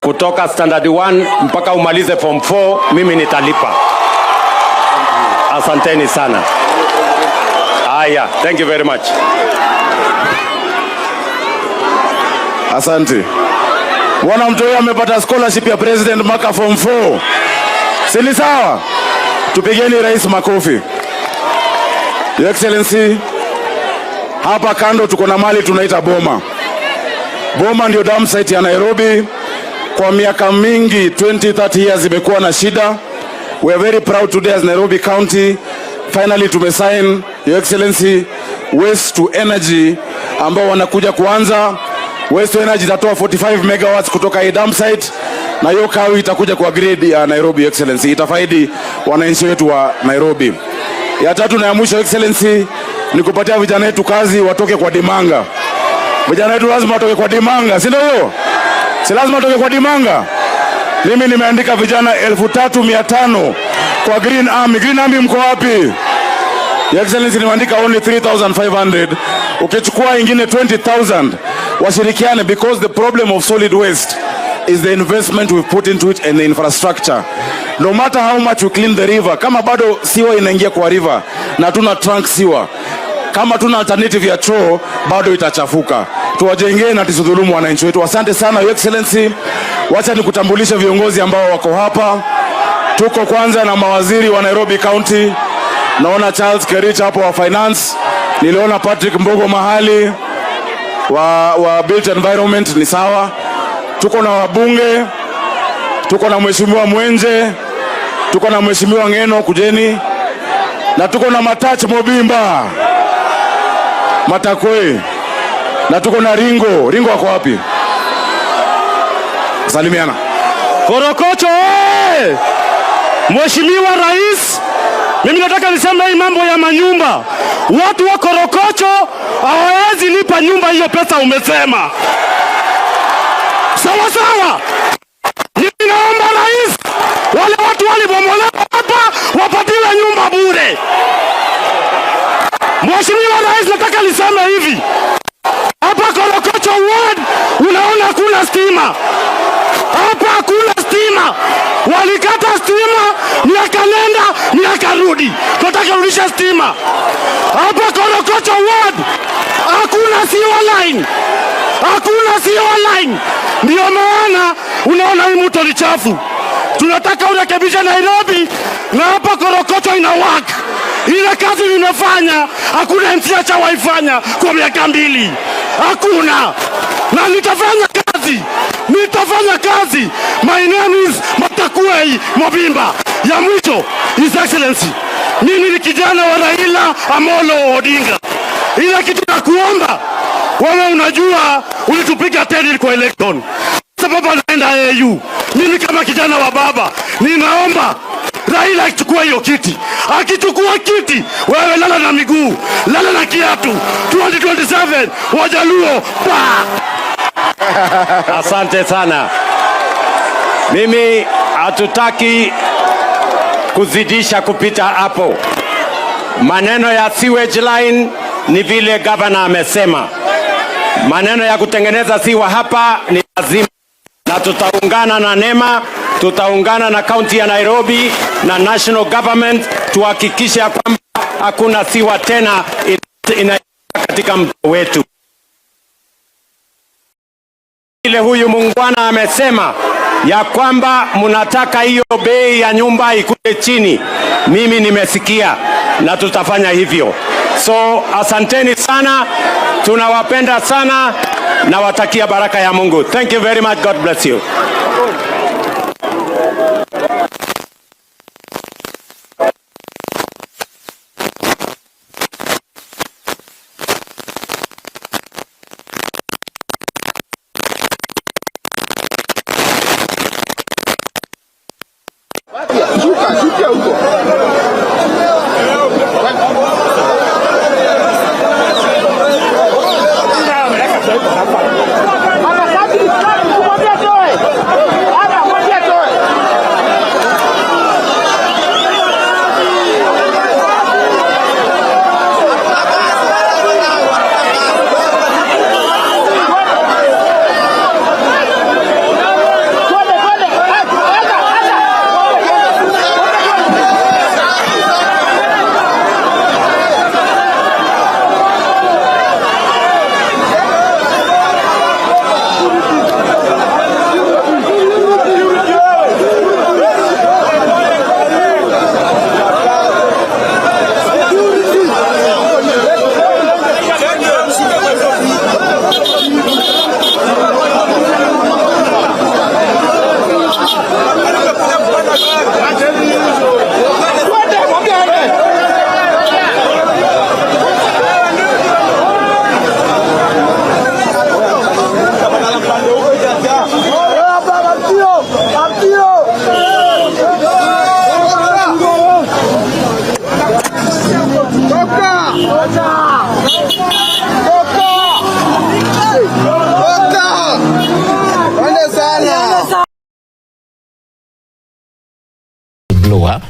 kutoka standard 1 mpaka umalize form 4, mimi nitalipa. Asanteni sana. Haya, thank you very much. Asante. Bwana Mtoi amepata scholarship ya president mpaka form 4. Si ni sawa? Tupigeni rais makofi. Your Excellency, hapa kando tuko na mali tunaita Boma. Boma ndio dam site ya Nairobi. Kwa miaka mingi 20-30 years imekuwa na shida. We are very proud today as Nairobi County. Finally tumesign, Your Excellency, waste to energy ambao wanakuja kuanza. Waste to energy itatoa 45 megawatts kutoka hii dam site, na hiyo kawi itakuja kwa grid ya Nairobi, Your Excellency. Itafaidi wananchi wetu wa Nairobi. Ya tatu na ya mwisho, Your Excellency, ni kupatia vijana wetu kazi watoke kwa dimanga. Vijana wetu lazima watoke kwa dimanga, si ndio hiyo? Si lazima watoke kwa dimanga. Mimi nimeandika vijana 3,500 kwa Green Army. Green Army mko wapi? Your Excellency, nimeandika only 3,500. Ukichukua ingine 20,000 washirikiane, because the problem of solid waste is the investment we put into it and the infrastructure. No matter how much we clean the river, kama bado siwa inaingia kwa river na tuna trunk siwa, kama tuna alternative ya choo, bado itachafuka. Tuwajengee na tusidhulumu wananchi wetu. Asante sana, Your Excellency. Wacha nikutambulishe viongozi ambao wako hapa. Tuko kwanza na mawaziri wa Nairobi County. Naona Charles Kerich hapo wa finance. Niliona Patrick Mbogo mahali wa built environment, ni sawa. Tuko na wabunge. Tuko na Mheshimiwa Mwenje. Tuko na Mheshimiwa Ngeno kujeni. Na tuko na Matach Mobimba. Matakwe. Na tuko na Ringo. Ringo wako wapi? Salimiana. Korokocho oye! Mheshimiwa Rais, mimi nataka niseme hii mambo ya manyumba. Watu wa Korokocho hawawezi lipa nyumba hiyo pesa umesema. Sawa sawa. Mimi naomba Rais, wale watu walibomolewa hapa wapatiwe nyumba bure. Mheshimiwa Rais, nataka niseme hivi. Hapa Korokocho ward unaona kuna stima. Hapa hakuna stima. Walikata stima, miaka nenda, miaka rudi. Tunataka rudisha stima. Hapa Korokocho ward hakuna sewer line. Hakuna sewer line. Ndio maana unaona hii mto ni chafu. Tunataka urekebishe Nairobi, na hapa Korokocho ina work. Ile kazi nimefanya hakuna MCA cha waifanya kwa miaka 2. Hakuna. Na nitafanya kazi. Nitafanya kazi. My name is Matakwe Mobimba. Ya mwisho, His Excellency, mimi ni kijana wa Raila Amolo Odinga. Ile kitu na kuomba, wewe unajua ulitupiga 10 kwa election. Sababu naenda AU. Mimi kama kijana wa baba, ninaomba Raila akichukua hiyo kiti. Akichukua kiti, wewe lala na miguu, lala na kiatu. 2027 Wajaluo pa. Asante sana. Mimi hatutaki kuzidisha kupita hapo. Maneno ya sewage line ni vile governor amesema. Maneno ya kutengeneza siwa hapa ni lazima, na tutaungana na NEMA, tutaungana na county ya Nairobi na national government tuhakikishe kwamba hakuna siwa tena ina katika mto wetu. Ile huyu muungwana amesema ya kwamba mnataka hiyo bei ya nyumba ikuje chini. Mimi nimesikia na tutafanya hivyo. So asanteni sana, tunawapenda sana na watakia baraka ya Mungu. Thank you very much. God bless you. lugha